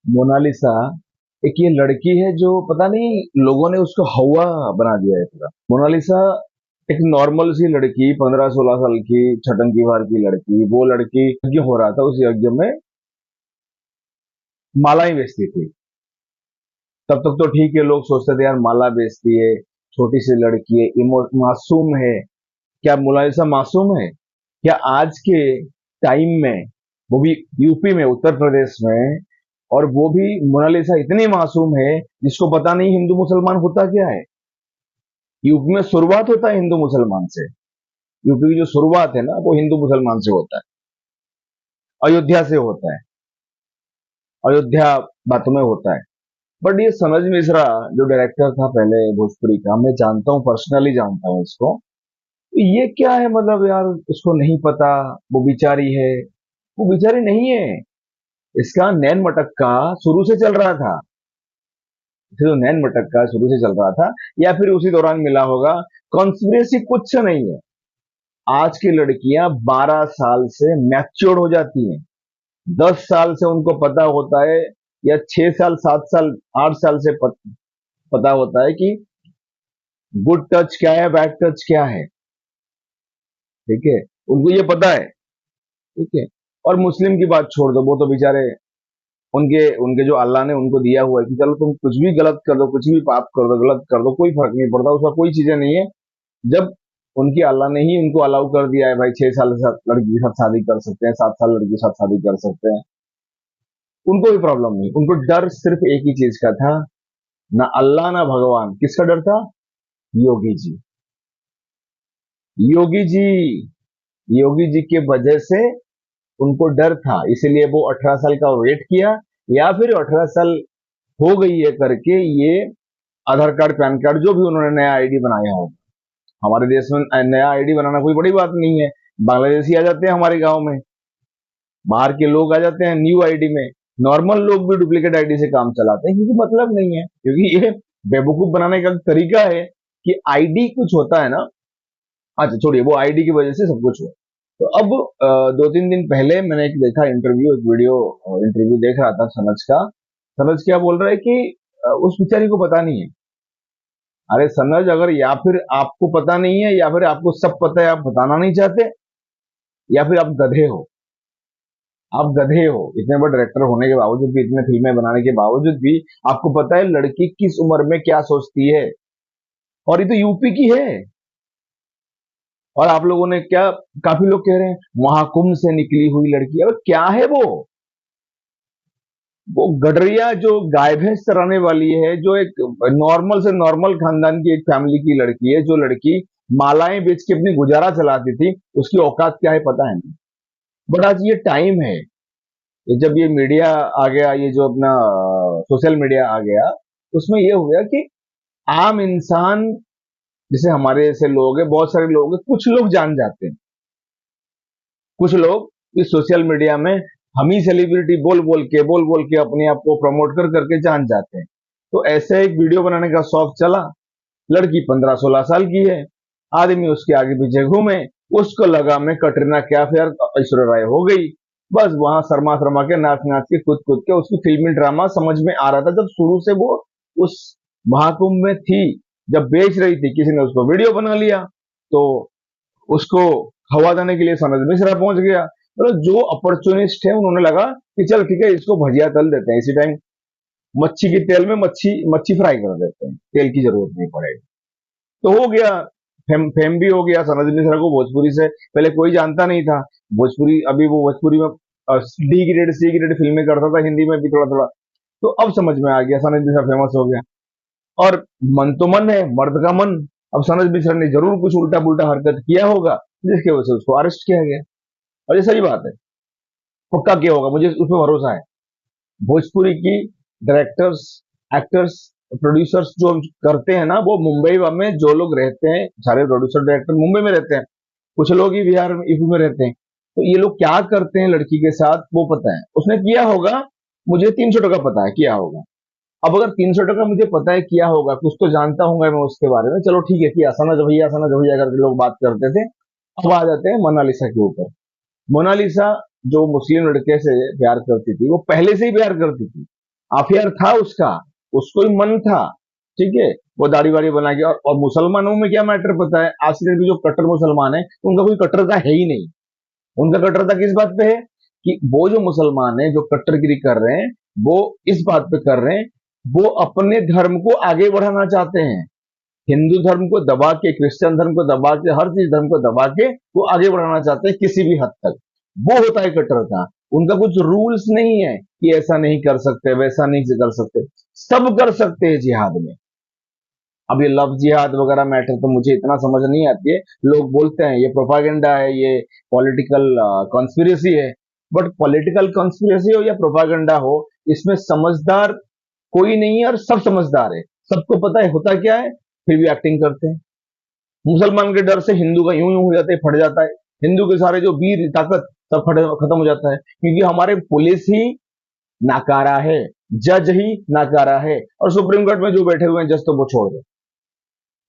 Mona Lisa एक ये लड़की है जो पता नहीं लोगों ने उसको हवा बना दिया है पूरा। मोनालिसा एक नॉर्मल सी लड़की 15-16 साल की छटंकी बार की लड़की, वो लड़की यज्ञ हो रहा था, उस यज्ञ में मालाएं बेचती थी। तब तक तो ठीक है, लोग सोचते थे यार माला बेचती है, छोटी सी लड़की है, मासूम है। क्या मोनालिसा मासूम है? क्या आज के टाइम में, वो भी यूपी में, उत्तर प्रदेश में, और वो भी मोनालिसा इतनी मासूम है जिसको पता नहीं हिंदू मुसलमान होता क्या है। यूपी में शुरुआत होता है हिंदू मुसलमान से। यूपी की जो शुरुआत है ना, वो हिंदू मुसलमान से होता है, अयोध्या से होता है, अयोध्या बात में होता है। बट ये सनज मिश्रा जो डायरेक्टर था पहले भोजपुरी का, मैं जानता हूँ, पर्सनली जानता हूँ इसको। ये क्या है मतलब यार, उसको नहीं पता, वो बिचारी है। वो बिचारी नहीं है, इसका नैन मटक्का शुरू से चल रहा था। जो नैन मटक्का शुरू से चल रहा था, या फिर उसी दौरान मिला होगा। कॉन्स्पिरेसी कुछ नहीं है। आज की लड़कियां 12 साल से मैच्योर हो जाती हैं। 10 साल से उनको पता होता है, या 6 साल, 7 साल, 8 साल से पता होता है कि गुड टच क्या है, बैड टच क्या है। ठीक है, उनको ये पता है। ठीक है। और मुस्लिम की बात छोड़ दो, वो तो बेचारे, उनके उनके जो अल्लाह ने उनको दिया हुआ है कि चलो तुम कुछ भी गलत कर दो, कुछ भी पाप कर दो, गलत कर दो, कोई फर्क नहीं पड़ता, उसका कोई चीजें नहीं है। जब उनकी अल्लाह ने ही उनको अलाउ कर दिया है, भाई 6 साल के साथ लड़की के साथ शादी कर सकते हैं, 7 साल लड़की के साथ शादी कर सकते हैं, उनको भी प्रॉब्लम नहीं। उनको डर सिर्फ एक ही चीज का था, ना अल्लाह ना भगवान। किसका डर था? योगी जी। योगी जी, योगी जी के वजह से उनको डर था, इसलिए वो 18 साल का वेट किया, या फिर 18 साल हो गई है करके ये आधार कार्ड, पैन कार्ड, जो भी उन्होंने नया आईडी बनाया हो। हमारे देश में नया आईडी बनाना कोई बड़ी बात नहीं है। बांग्लादेशी आ जाते हैं हमारे गांव में, बाहर के लोग आ जाते हैं न्यू आईडी में। नॉर्मल लोग भी डुप्लीकेट आईडी से काम चलाते हैं, क्योंकि मतलब नहीं है, क्योंकि ये बेवकूफ बनाने का तरीका है कि आईडी कुछ होता है ना। अच्छा छोड़िए, वो आईडी की वजह से सब कुछ हुआ। तो अब 2-3 दिन पहले मैंने एक देखा इंटरव्यू, एक वीडियो इंटरव्यू देख रहा था सनज का। सनज क्या बोल रहा है कि उस बेचारी को पता नहीं है। अरे सनज, अगर या फिर आपको पता नहीं है, या फिर आपको सब पता है, आप बताना नहीं चाहते, या फिर आप गधे हो। आप गधे हो, इतने बड़े डायरेक्टर होने के बावजूद भी, इतने फिल्में बनाने के बावजूद भी आपको पता है लड़की किस उम्र में क्या सोचती है। और ये तो यूपी की है। और आप लोगों ने क्या, काफी लोग कह रहे हैं महाकुंभ से निकली हुई लड़की। अब क्या है वो गडरिया जो गाय भैंस चराने वाली है, जो एक नॉर्मल से नॉर्मल खानदान की एक फैमिली की लड़की है, जो लड़की मालाएं बेच के अपनी गुजारा चलाती थी, उसकी औकात क्या है पता है नहीं। बट आज ये टाइम है, ये जब ये मीडिया आ गया, ये जो अपना सोशल मीडिया आ गया, उसमें ये हो गया कि आम इंसान, जैसे हमारे जैसे लोग हैं, बहुत सारे लोग हैं, कुछ लोग जान जाते हैं। कुछ लोग इस सोशल मीडिया में हम ही सेलिब्रिटी बोल बोल के अपने आप को प्रमोट कर करके जान जाते हैं। तो ऐसे एक वीडियो बनाने का शौक चला। लड़की 15-16 साल की है, आदमी उसके आगे पीछे घूमे, उसको लगा मैं कटरीना कैफ यार, ऐश्वर्या राय हो गई। बस वहां शर्मा शर्मा के, नाच नाच के, कूद कूद के, उसकी फिल्मी ड्रामा समझ में आ रहा था जब शुरू से वो उस महाकुंभ में थी। जब बेच रही थी, किसी ने उसको वीडियो बना लिया, तो उसको हवा देने के लिए सनज मिश्रा पहुंच गया। मतलब जो अपॉर्चुनिस्ट है, उन्होंने लगा कि चल ठीक है, इसको भजिया तल देते हैं इसी टाइम, मच्छी के तेल में मच्छी मच्छी फ्राई कर देते हैं, तेल की जरूरत नहीं पड़ेगी। तो हो गया, फेम भी हो गया। सनज मिश्रा को भोजपुरी से पहले कोई जानता नहीं था। भोजपुरी, अभी वो भोजपुरी में डी ग्रेड, सी ग्रेड फिल्में करता था, हिंदी में भी थोड़ा थोड़ा। तो अब समझ में आ गया, सनज मिश्रा फेमस हो गया। और मन तो मन है, मर्द का मन। अब सनज मिश्रा ने जरूर कुछ उल्टा पुल्टा हरकत किया होगा, जिसकी वजह से उसको अरेस्ट किया गया। और ये सही बात है, पक्का किया होगा, मुझे उसमें भरोसा है। भोजपुरी की डायरेक्टर्स, एक्टर्स, प्रोड्यूसर्स जो करते हैं ना, वो मुंबई में जो लोग रहते हैं, सारे प्रोड्यूसर डायरेक्टर मुंबई में रहते हैं, कुछ लोग ही बिहार में, यूपी में रहते हैं। तो ये लोग क्या करते हैं लड़की के साथ वो पता है, उसने किया होगा। मुझे 300 टका पता है किया होगा। अब अगर 300 टका मुझे पता है किया होगा, कुछ तो जानता हूँ मैं उसके बारे में, चलो ठीक है, कि आसाना जब भैया करके लोग बात करते थे। अब आ जाते हैं मोनालिसा के ऊपर। मोनालिसा जो मुस्लिम लड़के से प्यार करती थी, वो पहले से ही प्यार करती थी। अफेयर था उसका, उसको ही मन था, ठीक है। वो दाढ़ी वाड़ी बना के, और मुसलमानों में क्या मैटर पता है, आज के भी जो कट्टर मुसलमान है उनका कोई कट्टरता है ही नहीं। उनका कट्टरता किस बात पे है कि वो जो मुसलमान है जो कट्टरगिरी कर रहे हैं, वो इस बात पे कर रहे हैं, वो अपने धर्म को आगे बढ़ाना चाहते हैं। हिंदू धर्म को दबा के, क्रिश्चियन धर्म को दबा के, हर चीज धर्म को दबा के वो आगे बढ़ाना चाहते हैं किसी भी हद तक। वो होता है कट्टरता। उनका कुछ रूल्स नहीं है कि ऐसा नहीं कर सकते, वैसा नहीं कर सकते, सब कर सकते हैं जिहाद में। अब ये लव जिहाद वगैरह मैटर तो मुझे इतना समझ नहीं आती है। लोग बोलते हैं ये प्रोपागेंडा है, ये पॉलिटिकल कॉन्स्पिरेसी है। बट पॉलिटिकल कॉन्स्पिरेसी हो या प्रोपागेंडा हो, इसमें समझदार कोई नहीं है और सब समझदार है। सबको पता है होता क्या है, फिर भी एक्टिंग करते हैं। मुसलमान के डर से हिंदू का यूं यूं हो जाता है, फट जाता है। हिंदू के सारे जो वीर ताकत सब खत्म हो जाता है, क्योंकि हमारे पुलिस ही नाकारा है, जज ही नाकारा है, और सुप्रीम कोर्ट में जो बैठे हुए हैं जज तो वो छोड़ दो।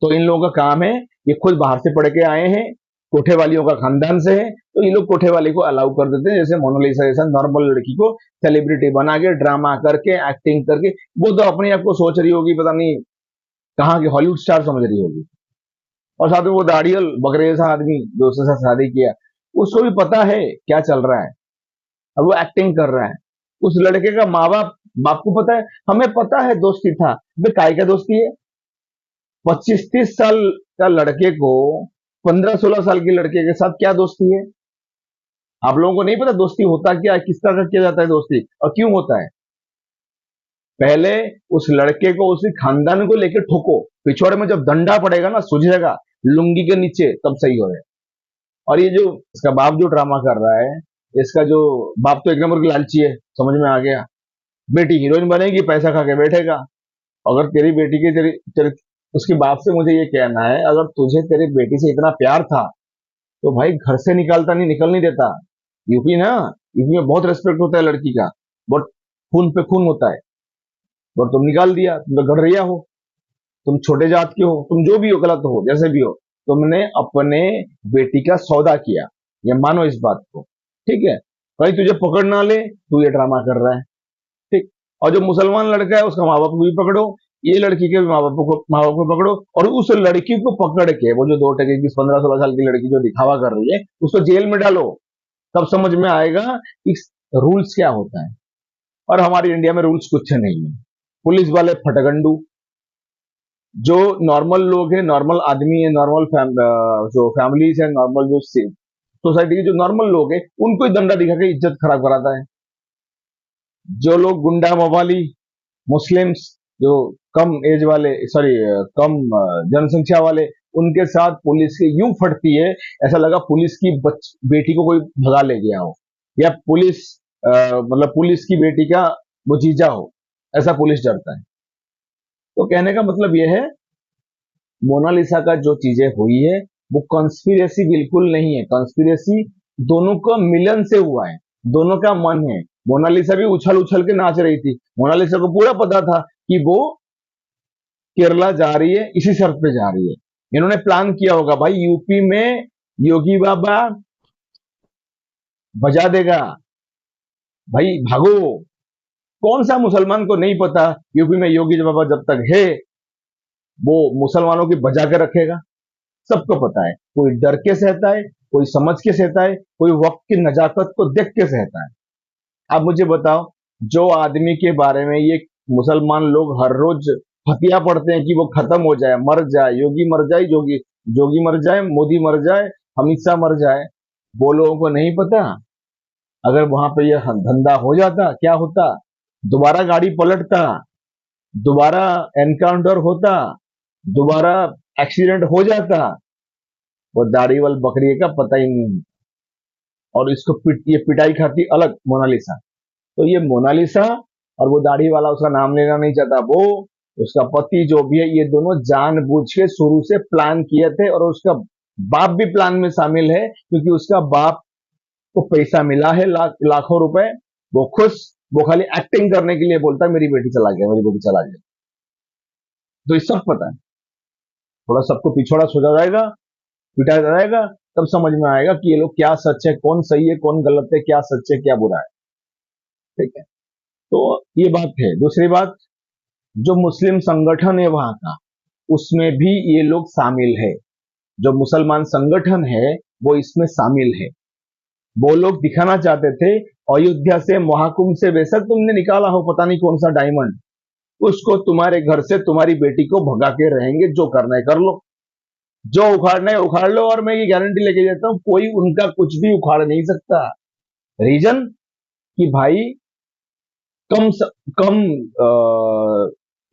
तो इन लोगों का काम है, ये खुद बाहर से पढ़ के आए हैं, कोठे वालियों का खानदान से है, तो ये लोग कोठे वाली को अलाउ कर देते हैं। जैसे मोनालिसा जैसा नॉर्मल लड़की को सेलिब्रिटी बना के, ड्रामा करके, एक्टिंग करके, वो तो अपने आप को सोच रही होगी पता नहीं कहाँ की हॉलीवुड स्टार समझ रही होगी। और साथ में वो दाढ़ियल बकरे जैसा आदमी जो उसके साथ शादी किया, उसको भी पता है क्या चल रहा है, और वो एक्टिंग कर रहा है। उस लड़के का माँ बाप, बाप को पता है, हमें पता है दोस्ती था। बे काय का दोस्ती है? 25-30 साल का लड़के को 15-16 साल के लड़के के साथ क्या दोस्ती है? आप लोगों को नहीं पता दोस्ती होता क्या है, किस तरह का किया जाता है दोस्ती, और क्यों होता है? पहले उस लड़के को, उसी खानदान को लेकर ठोको, पिछवाड़े में जब डंडा पड़ेगा ना, सुझेगा लुंगी के नीचे, तब सही हो। और ये जो इसका बाप जो ड्रामा कर रहा है, इसका जो बाप तो एक नंबर की लालची है, समझ में आ गया। बेटी हीरोइन बनेगी, पैसा खा के बैठेगा। अगर तेरी बेटी की उसके बाप से मुझे ये कहना है, अगर तुझे तेरी बेटी से इतना प्यार था तो भाई घर से निकालता नहीं, निकल नहीं देता। यूपी ना, यूपी में बहुत रेस्पेक्ट होता है लड़की का, बट खून पे खून होता है। और तुम निकाल दिया, तुम तो गड़रिया हो, तुम छोटे जात के हो, तुम जो भी हो, गलत हो, जैसे भी हो, तुमने अपने बेटी का सौदा किया, ये मानो इस बात को, ठीक है। भाई तुझे पकड़ ना ले, तू ये ड्रामा कर रहा है, ठीक। और जो मुसलमान लड़का है उसका माँ बाप को भी पकड़ो, ये लड़की के माँ बाप को पकड़ो, और उस लड़की को पकड़ के, वो जो 2 टके की 15-16 साल की लड़की जो दिखावा कर रही है, उसको जेल में डालो। तब समझ में आएगा कि रूल्स क्या होता है। और हमारी इंडिया में रूल्स कुछ नहीं है। पुलिस वाले फटगंडू, जो नॉर्मल लोग हैं, नॉर्मल आदमी है, नॉर्मल जो फैमिलीज है, नॉर्मल जो सोसाइटी के जो नॉर्मल लोग हैं, उनको ही दंडा दिखा के इज्जत खराब कराता है। जो लोग गुंडा मवाली, मुस्लिम्स, जो कम एज वाले, सॉरी कम जनसंख्या वाले, उनके साथ पुलिस की यूं फटती है, ऐसा लगा पुलिस की बेटी को कोई भगा ले गया हो, या पुलिस मतलब पुलिस की बेटी का वो जीजा हो, ऐसा पुलिस डरता है। तो कहने का मतलब यह है, मोनालिसा का जो चीजें हुई है वो कॉन्स्पिरेसी बिल्कुल नहीं है। कॉन्स्पिरेसी दोनों का मिलन से हुआ है, दोनों का मन है। मोनालिसा भी उछल उछल के नाच रही थी, मोनालिसा को पूरा पता था कि वो केरला जा रही है, इसी शर्त पे जा रही है। इन्होंने प्लान किया होगा भाई, यूपी में योगी बाबा बजा देगा, भाई भागो। कौन सा मुसलमान को नहीं पता यूपी में योगी बाबा जब तक है वो मुसलमानों की बजा के रखेगा? सबको पता है। कोई डर के सहता है, कोई समझ के सहता है, कोई वक्त की नजाकत को देख के सहता है। आप मुझे बताओ, जो आदमी के बारे में ये मुसलमान लोग हर रोज फतिया पढ़ते हैं कि वो खत्म हो जाए, मर जाए, योगी मर जाए, जोगी जोगी मर जाए, मोदी मर जाए, अमित शाह मर जाए, वो लोगों को नहीं पता अगर वहां पे ये धंधा हो जाता क्या होता? दोबारा गाड़ी पलटता, दोबारा एनकाउंटर होता, दोबारा एक्सीडेंट हो जाता। वो दाढ़ी वाल बकरी का पता ही नहीं। और इसको ये पिटाई खाती अलग मोनालिसा। तो ये मोनालिसा और वो दाढ़ी वाला, उसका नाम लेना नहीं चाहता, वो उसका पति जो भी है, ये दोनों जानबूझ के शुरू से प्लान किए थे। और उसका बाप भी प्लान में शामिल है, क्योंकि उसका बाप को पैसा मिला है, लाखों रुपए। वो खुश, वो खाली एक्टिंग करने के लिए बोलता है मेरी बेटी चला गया, मेरी बेटी चला गया। तो ये सब पता है। थोड़ा सबको पिछड़ा सोचा जाएगा, पिटाया जाएगा, तब समझ में आएगा कि ये लोग क्या सच है, कौन सही है, कौन गलत है, क्या सच है, क्या बुरा है, ठीक है। तो ये बात है। दूसरी बात, जो मुस्लिम संगठन है वहां का, उसमें भी ये लोग शामिल है। जो मुसलमान संगठन है वो इसमें शामिल है। वो लोग दिखाना चाहते थे अयोध्या से, महाकुंभ से, बेशक तुमने निकाला हो पता नहीं कौन सा डायमंड, उसको तुम्हारे घर से तुम्हारी बेटी को भगा के रहेंगे, जो करना है कर लो, जो उखाड़ना है उखाड़ लो। और मैं ये गारंटी लेके जाता हूं, कोई उनका कुछ भी उखाड़ नहीं सकता। रीजन कि भाई कम कम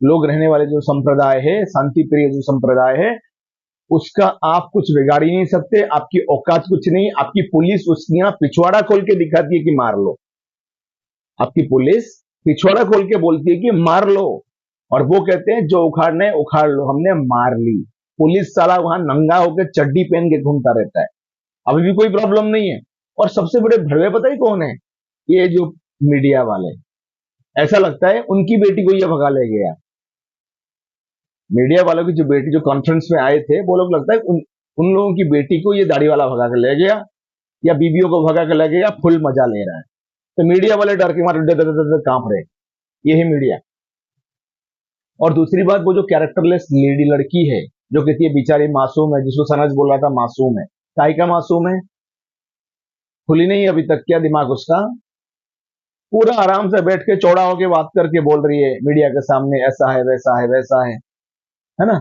लोग रहने वाले जो संप्रदाय है, शांति प्रिय जो संप्रदाय है, उसका आप कुछ बिगाड़ ही नहीं सकते। आपकी औकात कुछ नहीं। आपकी पुलिस उसके यहाँ पिछवाड़ा खोल के दिखाती है कि मार लो। आपकी पुलिस पिछवाड़ा खोल के बोलती है कि मार लो, और वो कहते हैं जो उखाड़ना है उखाड़ लो, हमने मार ली। पुलिस साला वहां नंगा होकर चड्डी पहन के घूमता रहता है, अभी भी कोई प्रॉब्लम नहीं है। और सबसे बड़े भड़वे पता ही कौन है? ये जो मीडिया वाले। ऐसा लगता है उनकी बेटी को ये भगा ले गया। मीडिया वालों की जो बेटी जो कॉन्फ्रेंस में आए थे, वो लोग लगता है उन लोगों की बेटी को ये दाढ़ी वाला भगा के ले गया, या बीबियों को भगा के ले गया, फुल मजा ले रहा है। तो मीडिया वाले डर के मारे डर डर डर कांप रहे। ये है मीडिया। और दूसरी बात, वो जो कैरेक्टरलेस लेडी लड़की है जो कहती है बेचारी मासूम है, जिसको सनज बोल रहा था मासूम है, काय का मासूम है? खुली नहीं अभी तक क्या दिमाग उसका? पूरा आराम से बैठ के चौड़ा होके बात करके बोल रही है मीडिया के सामने, ऐसा है वैसा है वैसा है ना?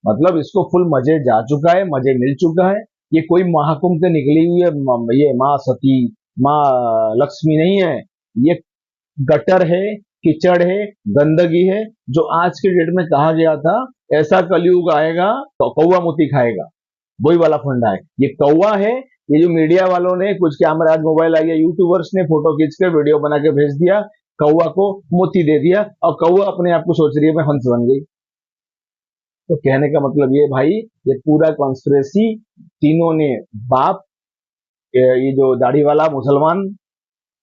मतलब इसको फुल मजे जा चुका है, मजे मिल चुका है। ये कोई महाकुंभ से निकली हुई है ये माँ सती, माँ लक्ष्मी नहीं है। ये गटर है, कीचड़ है, गंदगी है, जो आज के डेट में कहा गया था ऐसा कलयुग आएगा तो कौवा मोती खाएगा, वही वाला फंडा है। ये कौवा है। ये जो मीडिया वालों ने कुछ कैमरा, आज मोबाइल आ गया, यूट्यूबर्स ने फोटो खींच के वीडियो बना के भेज दिया, कौवा को मोती दे दिया, और कौवा अपने आप को सोच रही है मैं हंस बन गई। तो कहने का मतलब ये भाई, ये पूरा कॉन्स्पिरेसी तीनों ने, बाप, ये जो दाढ़ी वाला मुसलमान,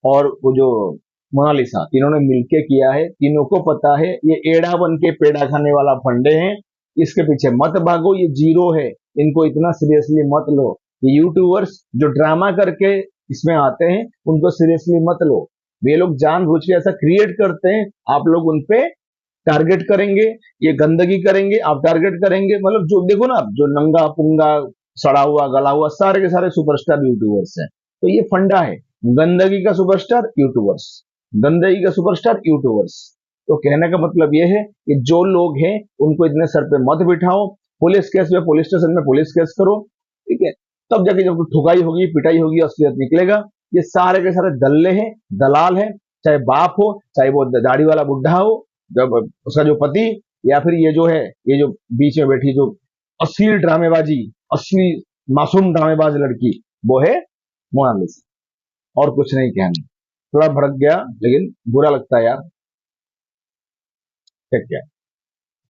और वो जो मोनालिसा, तीनों ने मिलके किया है। तीनों को पता है ये एड़ा बन के पेड़ा खाने वाला फंडे हैं। इसके पीछे मत भागो, ये जीरो है, इनको इतना सीरियसली मत लो। ये यूट्यूबर्स जो ड्रामा करके इसमें आते हैं, उनको सीरियसली मत लो। ये लोग जानबूझ के ऐसा क्रिएट करते हैं, आप लोग उनपे टारगेट करेंगे, ये गंदगी करेंगे, आप टारगेट करेंगे। मतलब जो देखो ना, जो नंगा पुंगा सड़ा हुआ गला हुआ सारे के सारे सुपरस्टार यूट्यूबर्स हैं। तो ये फंडा है, गंदगी का सुपरस्टार यूट्यूबर्स, गंदगी का सुपरस्टार यूट्यूबर्स। तो कहने का मतलब ये है कि जो लोग हैं उनको इतने सर पे मत बिठाओ। पुलिस केस में, पुलिस स्टेशन में पुलिस केस करो, ठीक है? तब जाके जब ठुकाई होगी, पिटाई होगी, असलियत निकलेगा। ये सारे के सारे दल्ले हैं, दलाल हैं, चाहे बाप हो, चाहे वो दाढ़ी वाला बुढ़ा हो, जब उसका जो पति, या फिर ये जो है, ये जो बीच में बैठी जो असली ड्रामेबाजी, असली मासूम ड्रामेबाज लड़की, वो है मोनालिसा। और कुछ नहीं कहना। थोड़ा भड़क गया, लेकिन बुरा लगता है यार। क्या क्या